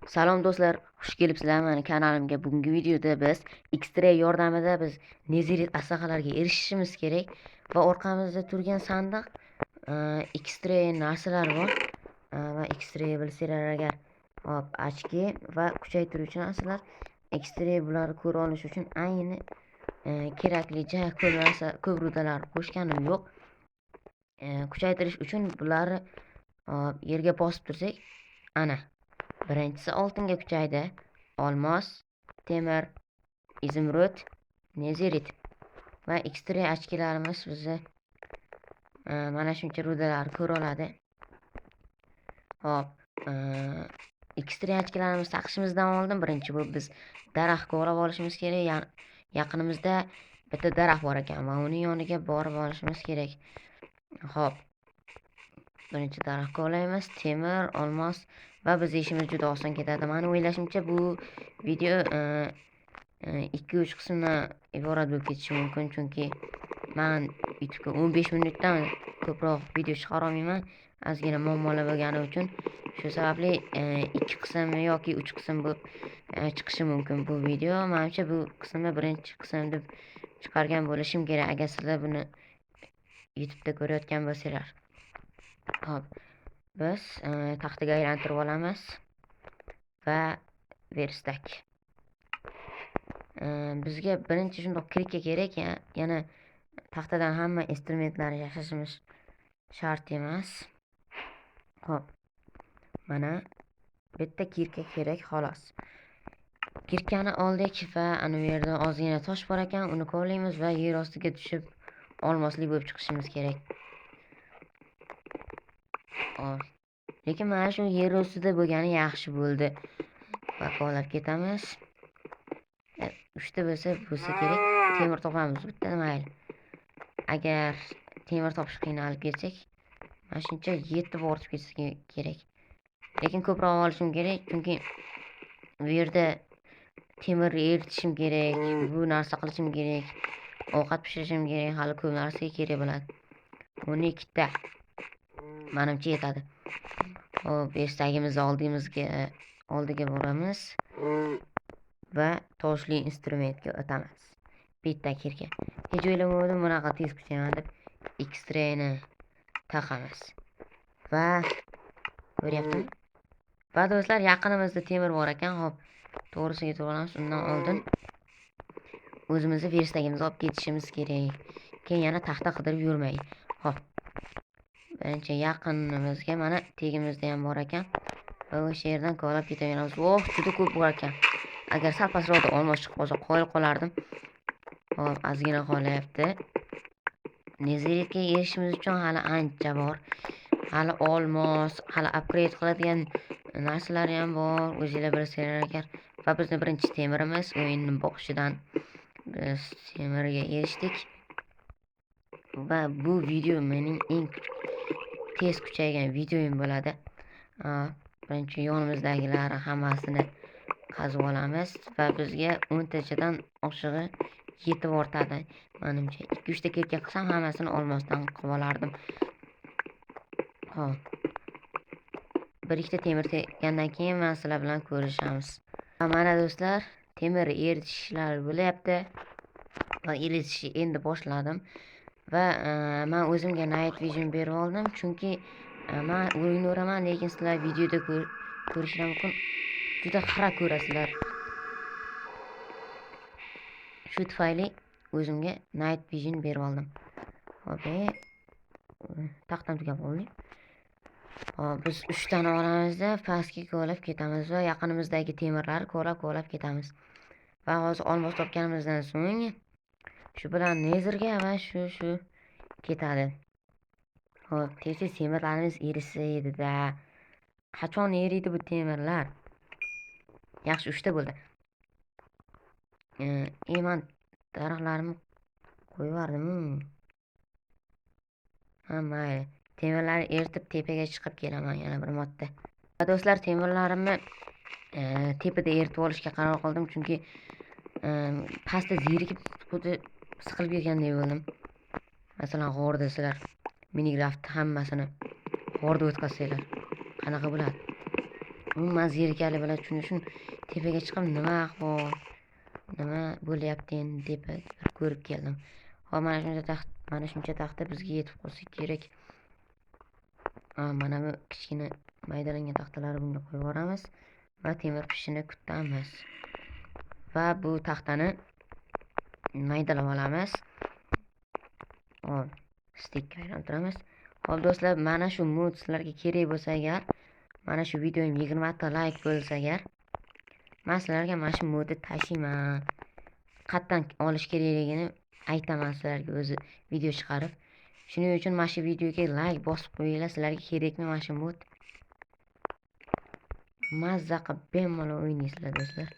Salom do'stlar, xush kelibsizlar meni kanalimga. Bugungi videoda biz X-ray yordamida biz nezirit aslihalarga erishishimiz kerak va orqamizda turgan sandiq X-ray narsalar bor. Va X-ray bilsanglar agar, hop, ochki va kuchaytiruvchi narsalar. X-ray bularni ko'ra olish uchun ayni kerakli ko'p rudalar qo'shganim yo'q. Kuchaytirish uchun bularni yerga bosib tursak, ana birinchisi oltinga kuchaydi. Olmos, temir, izimrud, nezirit va X-ray ochkilarimiz bizni mana shuncha rudalar ko'ra oladi. Hop, X-ray ochkilarimizni taqishimizdan oldin birinchi bo'lib biz daraxtga olib olishimiz kerak. Yaqinimizda bitta daraxt bor ekan va uning yoniga borib olishimiz kerak. Hop, birinchi daraxtga olaymiz. Temir, olmos va biz ishimiz juda oson ketadi. Meni o'ylashimcha bu video 2-3 qismdan iborat bo'lib ketishi mumkin, chunki men YouTube'ga 15 minutdan ko'proq video chiqara olmayman. Ozgina muammolar bo'lgani uchun shu sababli 2 qism yoki 3 qism bo'lib chiqishi mumkin bu video. Menimcha bu qismni birinchi qism deb chiqargan bo'lishim kerak, agar sizlar buni YouTube'da ko'rayotgan bo'lsanglar. Hop, biz taxtaga aylantirib olamiz va verstak. Bizga birinchi shundoq kirikka kerak, yana taxtadan hamma instrumentlarni yasashimiz shart emas. Hop, mana bitta kirka kerak xolos. Kirkani oldik va ana bu yerda ozgina tosh bor ekan, uni kovlaymiz va yer ostiga tushib olmosli bo'lib chiqishimiz kerak. Lekin mana shu yer ustida bo'lgani yaxshi bo'ldi. Va kovlab ketamiz. 3 ta bo'lsa kerak. Temir topamiz bitta, mayli. Agar temir topish qiynalib ketsak, mana shuncha 7 ortib ketsa kerak. Lekin ko'proq olishim kerak, chunki bu yerda temir eritishim kerak, bu narsa qilishim kerak, ovqat pishirishim kerak, hali ko'p narsaga kerak bo'ladi. 12 ta menimcha yetadi. Hop, estagimizni oldiga boramiz va toshli instrumentga o'tamiz. Bitta kirka. Hech o'ylamadim bunaqa tez kuchayman deb X-rayni taqamiz. Va ko'ryaptimi? Va do'stlar, yaqinimizda temir bor ekan. Hop, to'g'risiga to'g'ramiz. Undan oldin o'zimizni verstagimizni olib ketishimiz kerak. Keyin yana taxta qidirib yurmay. Hop, birinchi yaqinimizga mana tegimizda ham bor ekan. Va o'sha yerdan kovlab ketaveramiz. Oh, juda ko'p bor ekan. Agar sal pastroqda olmos chiqib qolsa qoyil qolardim. Hop, ozgina qolyapti. Neziritga erishishimiz uchun hali ancha bor. Hali olmos, hali upgrade qiladigan narsalar ham bor. O'zingizlar bilsanglar agar. Va bizni birinchi temirimiz o'yinni boshidan biz temirga erishdik. Va bu video mening eng tez kuchaygan videoim bo'ladi. Birinchi yonimizdagilar hammasini qazib olamiz va bizga 10 tachadan oshig'i yetib ortadi. Menimcha 2-3 ta kirka qilsam hammasini olmosdan qilib olardim. Hop, 1-2 ta temir tekkandan keyin men sizlar bilan ko'rishamiz. Mana do'stlar, temir eritishlar bo'lyapti va eritishni endi boshladim. Va men o'zimga night vision berib oldim, chunki men o'ynayveraman, lekin sizlar videoda ko'rishlar mumkin. Juda xira ko'rasizlar. Shu tufayli o'zimga night vision berib oldim. Hop, taxtam tugab qoldi. Hop, biz 3 tani oramizda pastga kovlab ketamiz va yaqinimizdagi temirlarni kovlab ketamiz. Va hozir olmos topganimizdan so'ng shu bilan nezirga va shu ketadi. Hop, tez temirlarimiz erisa edi-da. Qachon eriydi bu temirlar? Yaxshi 3 ta bo'ldi. Men daraxtlarimni qo'yib yubordim. Mayli. Temirlarni eritib tepaga chiqib kelaman yana bir marta. Va do'stlar, temirlarimni tepada eritib olishga qaror qildim, chunki pastda zerikib xuddi siqilib ketgandek bo'ldim. Masalan, g'orda sizlar Minecraft hammasini g'orda o'tkazsanglar qanaqa bo'ladi? umuman zerikarli bo'ladi. Shuning uchun tepaga chiqib nima ahvol, nima bo'lyapti endi deb bir ko'rib keldim. Hop, mana shuncha taxta bizga yetib qolsa kerak. Mana bu kichkina maydalangan taxtalarni bunga qo'yib yuboramiz va temir pishishini kutamiz. Va bu taxtani maydalab olamiz. Hop, stikka aylantiramiz. Hop do'stlar, mana shu mod sizlarga kerak bo'lsa agar, mana shu videoyim 20 ta layk bo'lsa agar, men sizlarga mana shu modni tashiyman. Qatdan olish kerakligini aytaman sizlarga o'zi video chiqarib. Shuning uchun mana shu videoga layk bosib qo'yinglar. Sizlarga kerakmi mana shu mod? Mazza qilib bemalol o'ynaysizlar do'stlar.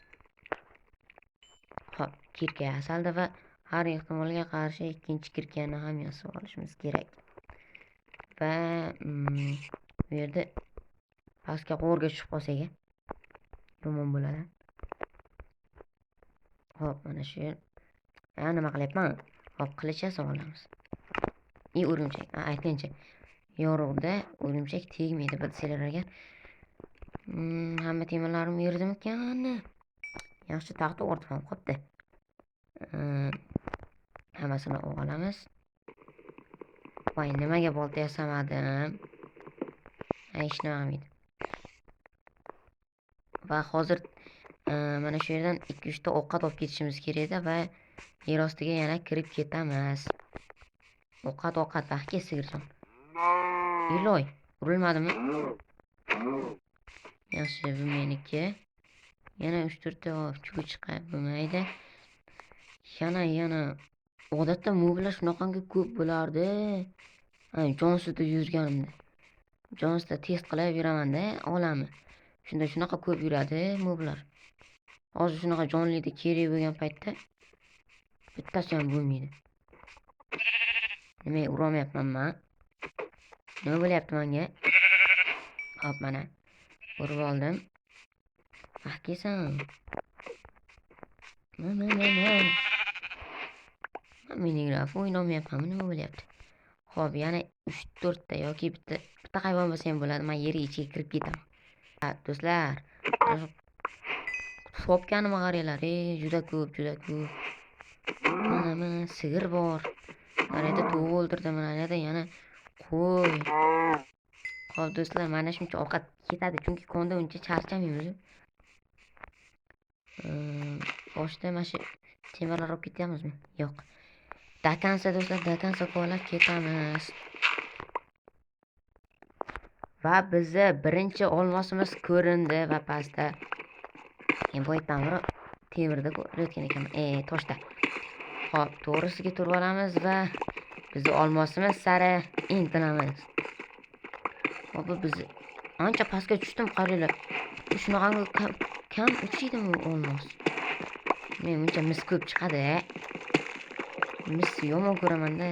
Hop, kirka yasaldi va har ehtimolga qarshi ikkinchi kirkani ham yasab olishimiz kerak. Va bu yerda pastga qo'rga tushib qolsak, yomon bo'ladi. Hop, mana shu yer. Nima qilyapman? Hop, qilich yasab olamiz. O'rimchak. Aytgancha, yorug'da o'rimchak tegmaydi bilsanglar agar. Hamma temirlarim yerdimikan? Yaxshi taxta o'rtib ham qopti. Hammasini olamiz. Voy, nimaga bolta yasamadim? Ishlamaydi. Va hozir mana shu yerdan 2-3 ta ovqat olib ketishimiz kerak va yer ostiga yana kirib ketamiz. Ovqat vaqtga sigirjon. Iloy, urilmadimi? Yaxshi, bu meniki. Yana 3-4 ta chuqur chiqib bo'lmaydi. Yana odatda moblar shunaqangi ko'p bo'lardi. Jonsida yurganimda. Jonsida test qilib yuraman-da, olamni. Shunda shunaqa ko'p yuradi moblar. Hozir shunaqa jonlida kerak bo'lgan paytda bittasi ham bo'lmaydi. Nima urmayapman men? Nima bo'lyapti menga? Hop, mana urib oldim. Kelsan. Minecraft o'ynamayapman, nima bo'lyapti? Hop, yana 3-4 ta yoki bitta hayvon bo'lsa ham bo'ladi. Men yer ichiga kirib ketaman. Do'stlar, sopkanimga qaranglar, juda ko'p. Mana sigir bor. Mana yerda tovuq o'ldirdim, mana yerda yana qo'y. Hop do'stlar, mana shuncha ovqat ketadi, chunki konda uncha charchamaymiz. Boshda mana shu temirlar olib ketyapmizmi? Yo'q. Dakansa do'stlar, dakansa qo'lab ketamiz. Va bizni birinchi olmosimiz ko'rindi va pastda boydan biri temirda ko'rayotgan ekan, toshda. Hop, to'g'risiga turib olamiz va bizni olmosimiz sari intilamiz. Hop, biz ancha pastga tushdim, qaranglar. Shunaqangi kam uchiydimi olmos? Men buncha mis ko'p chiqadi. Mis yomon ko'raman-da.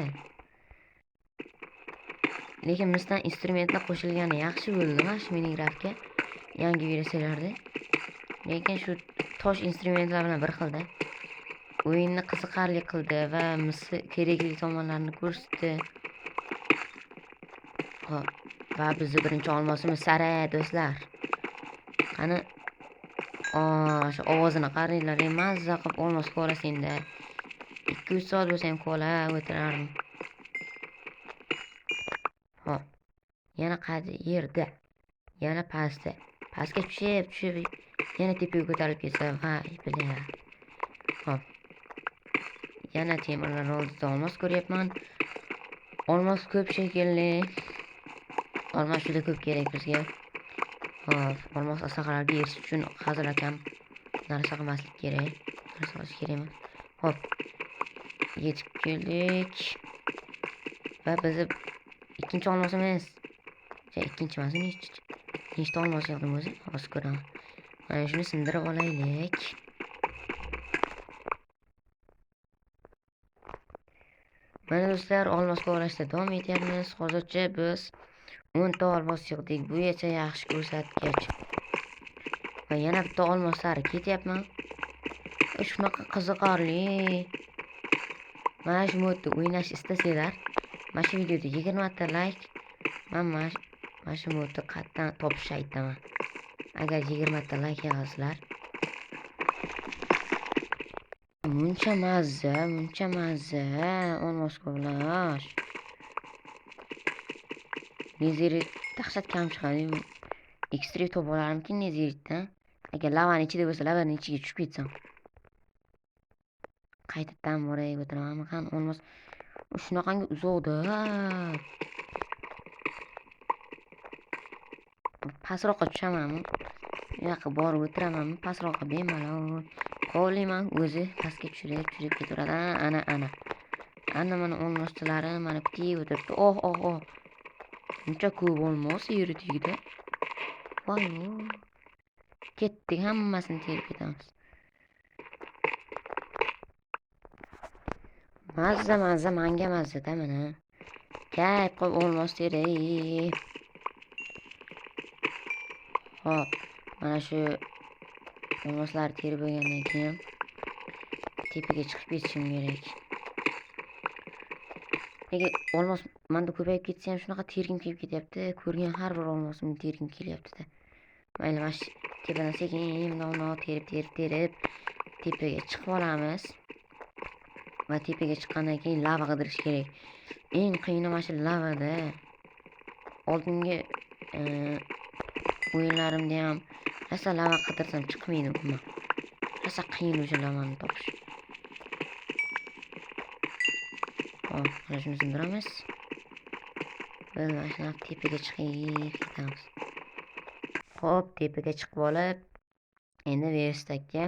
Lekin misdan instrumentlar qo'shilgani yaxshi bo'ldi mana shu Minecraftga. Yangi versiyalarda. Lekin shu tosh instrumentlar bilan bir xilda. O'yinni qiziqarli qildi va misli kerakli tomonlarini ko'rsatdi. Hop, va bizni birinchi olmosimiz sari do'stlar. Qani, shu ovozini qaranglar, mazza qilib olmos ko'rasingda. 2-3 soat bo'lsa ham ko'lab o'tirardim. Hop, yana qaysi yerda, yana pastga tushib, yana tepaga ko'tarilib ketsa, voy bilaman. Hop, yana temirlar oldida olmos ko'ryapman. Olmos ko'p shekilli. Olmos juda ko'p kerak bizga. Hop, olmos asaqalarga erishish uchun hazır akam narsa qilmaslik kerak. Narsa qilish kerakmi? Hop, yetib keldik. Va biz ikkinchi olmosimiz. Ikkinchi emas, nechta olmos yig'dim o'zi? Hozir ko'raman. Mana shuni sindirib olaylik. Mana do'stlar, olmos kovlashda davom etyapmiz. Hozircha biz 10 ta olmos yig'dik. Bu esa yaxshi ko'rsatkich. Va yana bitta olmos sari ketyapman. Shunaqa qiziqarli. Mana shu modda o'ynash istasanglar, mana shu videoda 20 ta layk, mana shu modni qatdan topishni aytaman. agar 20 ta like yig'asizlar. Muncha mazza. Olmos kovlash. Nezirit dahshat kam chiqadi. Ekstrev topa olarmikin neziritdan. Agar lavani ichida bo'lsa, lavani ichiga tushib ketsam. Qaytadan boray o'tiramanmi? Qani olmos shunaqangi uzoqda. Pastroqqa tushamanmi? Bu yoqqa borib o'tiramanmi? Pastroqqa bemalol kovlayman, o'zi pastga tushirib ketaveradi. Ana mana olmoschalarim mana kutib o'tiribdi. Oh. Buncha ko'p olmos yeri tegdi. Voy. Ketdik, hammasini terib ketamiz. Mazza manga mazza-da mana. Kayf qilib olmos teray. Hop, mana shu olmoslarni terib bo'lgandan keyin tepaga chiqib ketishim kerak. Nega olmos menda ko'payib ketsa ham shunaqa tergim kelib ketyapti. Ko'rgan har bir olmosimni tergim kelyapti-da. Mayli, mana shu tepadan sekin terib tepaga chiqib olamiz. Va tepaga chiqqandan keyin lava qidirish kerak. Eng qiyini mana shu lavada. Oldingi o'yinlarimda ham rosa lava qidirsam chiqmaydi umuman. Rosa qiyin o'sha lavani topish. Hop, mana shuni sindiramiz. Mana shu tepaga chiqib ketamiz. Hop, tepaga chiqib olib, endi verstakka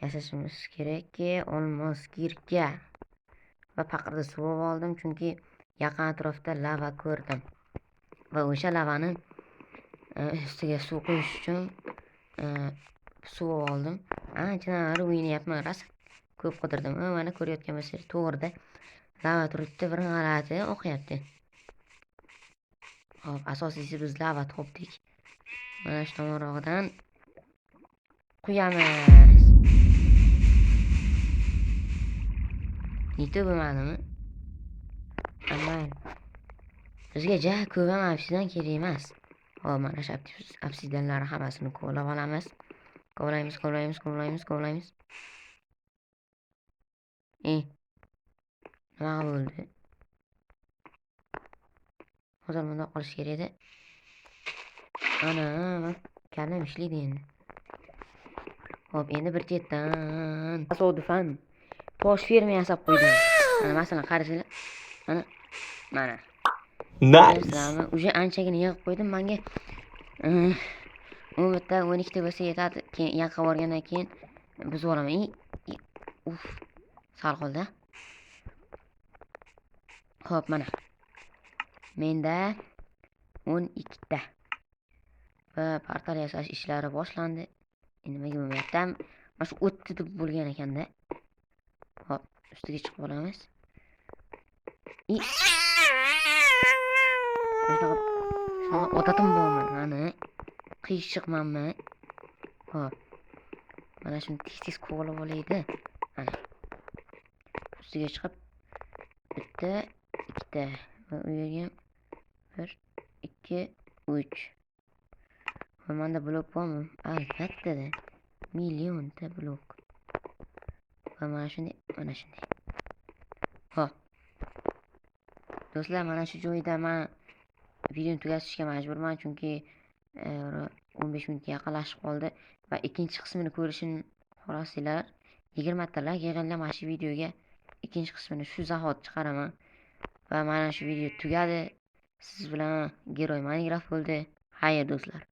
yasashimiz kerakki, olmos girka va paqirda suv oldim, chunki yaqin atrofda lava ko'rdim. Va o'sha lavani ustiga suv quyish uchun suv oldim. Anchadan o'ynayapman, rosa ko'p qidirdim. Mana ko'rayotgan bo'lsangiz, to'g'rida lava turibdi, bir g'alati oqyapti. Hop, asosiysi biz lava topdik. Mana shu tomonrog'idan quyamiz. Nito bo'lmadimi? Aman. Bizga ko'p ham obsidian kerak emas. Hop, mana shu obsidianlarni hammasini kovlab olamiz. Kovlaymiz. Nima bo'ldi? Hozir bunda qolish kerak edi. Ana, kallam ishlaydi endi. Hop, endi bir chetdan tasodifan tosh ferma yasab qo'ydim. Mana masalan qarasanglar. Mana. Nice. Uje anchagina yig'ib qo'ydim. Menga 10 ta 12 ta bo'lsa yetadi. Keyin yaqqa borgandan keyin buzib olaman. Sal qoldi. Hop, mana. Menda 12 ta. Va portal yasash ishlari boshlandi. Endi nimaga bo'lmayapti? Mana shu o'tdi deb bo'lgan ekanda. Hop, ustiga chiqib olamiz. Shunaqa otatim bormi? Mana qiyshiqmanmi? Hop. Mana shuni tez kovlab olaydi. Mana. Ustiga chiqib bitta, ikkita va u yerga 1 2 3. Va menda blok bormi? Albatta-da. Millionta blok. Va mana shunday. Hop. Do'stlar, mana shu joyda men videoni tugatishga majburman, chunki 15 minutga yaqinlashib qoldi va ikkinchi qismini ko'rishni xohlasanglar 20 ta like yig'inglar. Mana shu videoga ikkinchi qismini shu zahot chiqaraman. Va mana shu video tugadi. Siz bilan Geroy Minecraft bo'ldi. Xayr do'stlar.